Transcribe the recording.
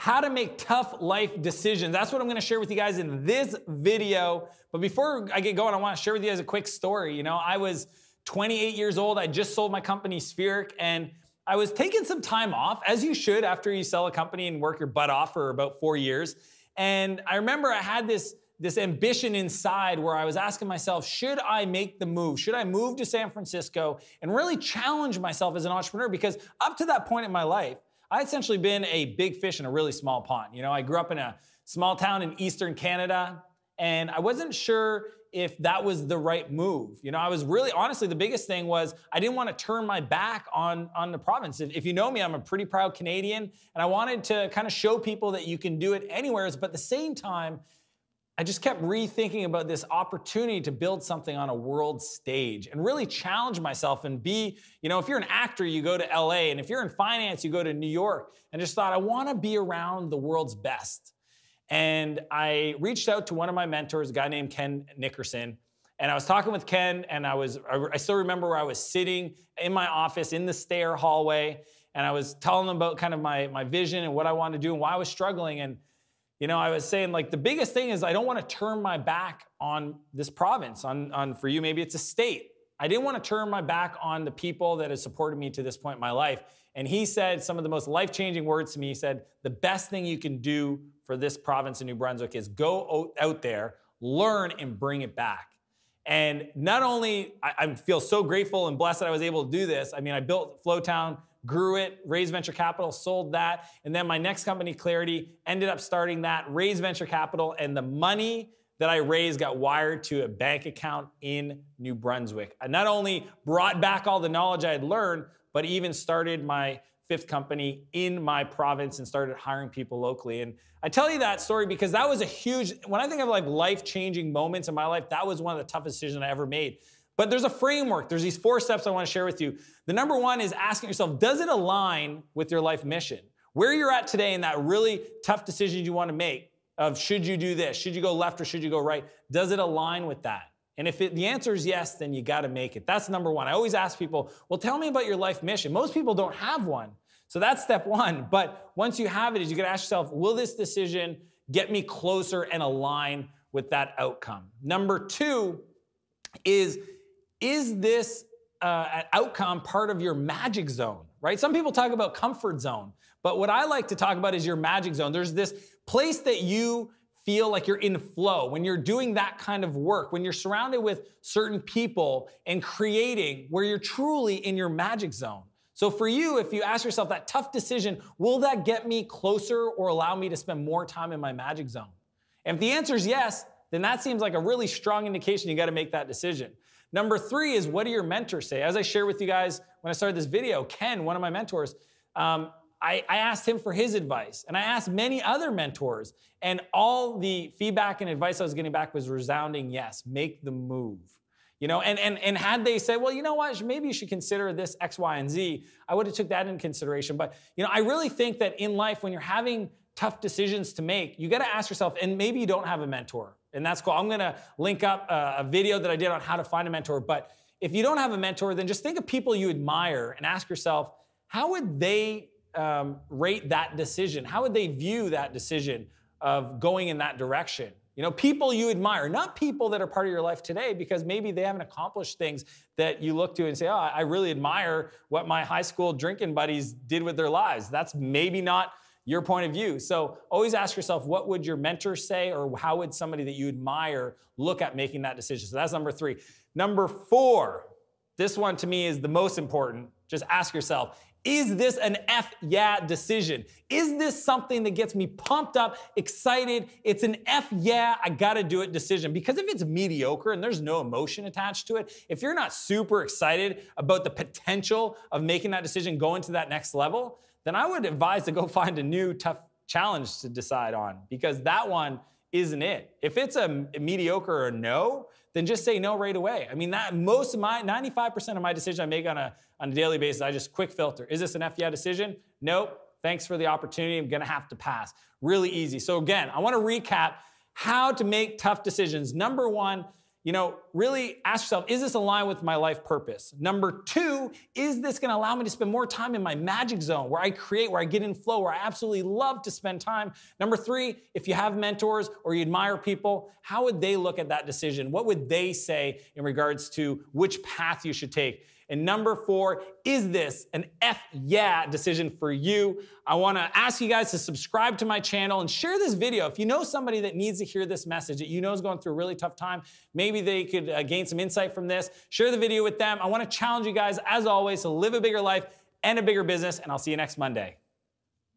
how to make tough life decisions. That's what I'm gonna share with you guys in this video. But before I get going, I wanna share with you guys a quick story. You know, I was 28 years old. I just sold my company, Spheric, and I was taking some time off, as you should after you sell a company and work your butt off for about 4 years. And I remember I had this ambition inside where I was asking myself, should I make the move? Should I move to San Francisco and really challenge myself as an entrepreneur? Because up to that point in my life, I had essentially been a big fish in a really small pond. You know, I grew up in a small town in Eastern Canada, and I wasn't sure if that was the right move. You know, I was really, honestly, the biggest thing was I didn't want to turn my back on the province. If you know me, I'm a pretty proud Canadian, and I wanted to kind of show people that you can do it anywhere. But at the same time, I just kept rethinking about this opportunity to build something on a world stage and really challenge myself and be, you know, if you're an actor, you go to LA, and if you're in finance, you go to New York, and just thought, I want to be around the world's best. And I reached out to one of my mentors, a guy named Ken Nickerson, and I was talking with Ken, and I still remember where I was sitting in my office in the stair hallway, and I was telling him about kind of my vision and what I wanted to do and why I was struggling. And you know, I was saying, like, the biggest thing is I don't want to turn my back on this province, for you, maybe it's a state. I didn't want to turn my back on the people that have supported me to this point in my life. And he said some of the most life-changing words to me. He said, the best thing you can do for this province of New Brunswick is go out there, learn, and bring it back. And not only, I feel so grateful and blessed that I was able to do this. I mean, I built Flowtown, grew it, raised venture capital, sold that, and then my next company, Clarity, ended up starting that, raised venture capital, and the money that I raised got wired to a bank account in New Brunswick. I not only brought back all the knowledge I had learned, but even started my 5th company in my province and started hiring people locally. And I tell you that story because that was a huge, when I think of like life-changing moments in my life, that was one of the toughest decisions I ever made. But there's a framework. There's these 4 steps I want to share with you. The number one is asking yourself, does it align with your life mission? Where you're at today in that really tough decision you want to make of should you do this, should you go left or should you go right, does it align with that? And if the answer is yes, then you got to make it. That's number one. I always ask people, well, tell me about your life mission. Most people don't have one. So that's step one. But once you have it, is you got to ask yourself, will this decision get me closer and align with that outcome? Number 2 is this outcome part of your magic zone, right? Some people talk about comfort zone, but what I like to talk about is your magic zone. There's this place that you feel like you're in flow when you're doing that kind of work, when you're surrounded with certain people and creating where you're truly in your magic zone. So for you, if you ask yourself that tough decision, will that get me closer or allow me to spend more time in my magic zone? And if the answer is yes, then that seems like a really strong indication you got to make that decision. Number 3 is, what do your mentors say? As I shared with you guys when I started this video, Ken, one of my mentors, I asked him for his advice, and I asked many other mentors, and all the feedback and advice I was getting back was resounding yes, make the move. You know, and had they said, well, you know what, maybe you should consider this X, Y, and Z, I would have took that into consideration. But, you know, I really think that in life, when you're having tough decisions to make, you got to ask yourself, and maybe you don't have a mentor, and that's cool. I'm going to link up a video that I did on how to find a mentor. But if you don't have a mentor, then just think of people you admire and ask yourself, how would they rate that decision? How would they view that decision of going in that direction? You know, people you admire, not people that are part of your life today, because maybe they haven't accomplished things that you look to and say, oh, I really admire what my high school drinking buddies did with their lives. That's maybe not your point of view. So always ask yourself, what would your mentor say, or how would somebody that you admire look at making that decision? So that's number 3. Number 4, this one to me is the most important. Just ask yourself, is this an F yeah decision? Is this something that gets me pumped up, excited? It's an F yeah, I gotta do it decision. Because if it's mediocre and there's no emotion attached to it, if you're not super excited about the potential of making that decision, going to that next level, then I would advise to go find a new tough challenge to decide on, because that one isn't it. If it's a mediocre or a no, then just say no right away. I mean, that most of my 95% of my decision I make on a daily basis, I just quick filter. Is this an F yeah decision? Nope. Thanks for the opportunity. I'm gonna have to pass. Really easy. So again, I want to recap how to make tough decisions. Number 1, you know, really ask yourself, is this aligned with my life purpose? Number two, is this gonna allow me to spend more time in my magic zone where I create, where I get in flow, where I absolutely love to spend time? Number three, if you have mentors or you admire people, how would they look at that decision? What would they say in regards to which path you should take? And number four, is this an F yeah decision for you? I wanna ask you guys to subscribe to my channel and share this video. If you know somebody that needs to hear this message, that you know is going through a really tough time, maybe they could gain some insight from this, share the video with them. I wanna challenge you guys, as always, to live a bigger life and a bigger business, and I'll see you next Monday.